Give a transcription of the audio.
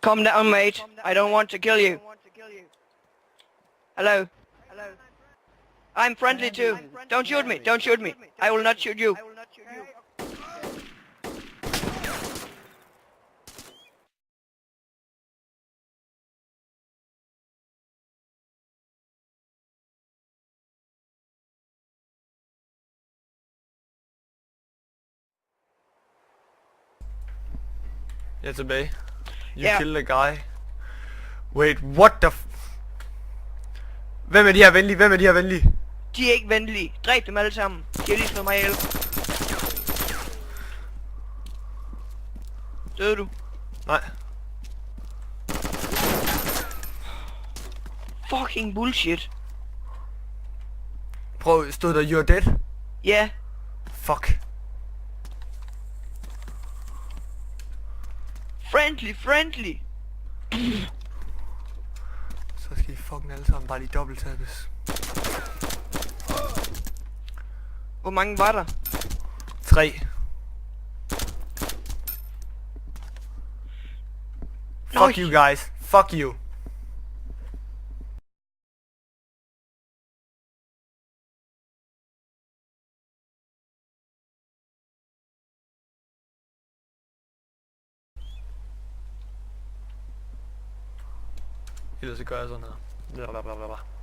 Calm down, mate. I don't want to kill you. Hello? I'm friendly too. Don't shoot me. Don't shoot me. I will not shoot you. Jeg er tilbage. You Ja. killed a guy. Wait, what the Hvem er de her venlige? Hvem er de her venlige? De er ikke venlige. Dræb dem alle sammen. De har lige slået mig ihjel. Døde du? Nej. Fucking bullshit. Prøv, stod der you're dead? Ja. Fuck. Friendly. Så skal I fucking alle sammen bare lige dobbelttabes. Hvor mange var der? 3. Fuck you guys. Fuck you. Ellers så gør jeg sådan her. Blablabla.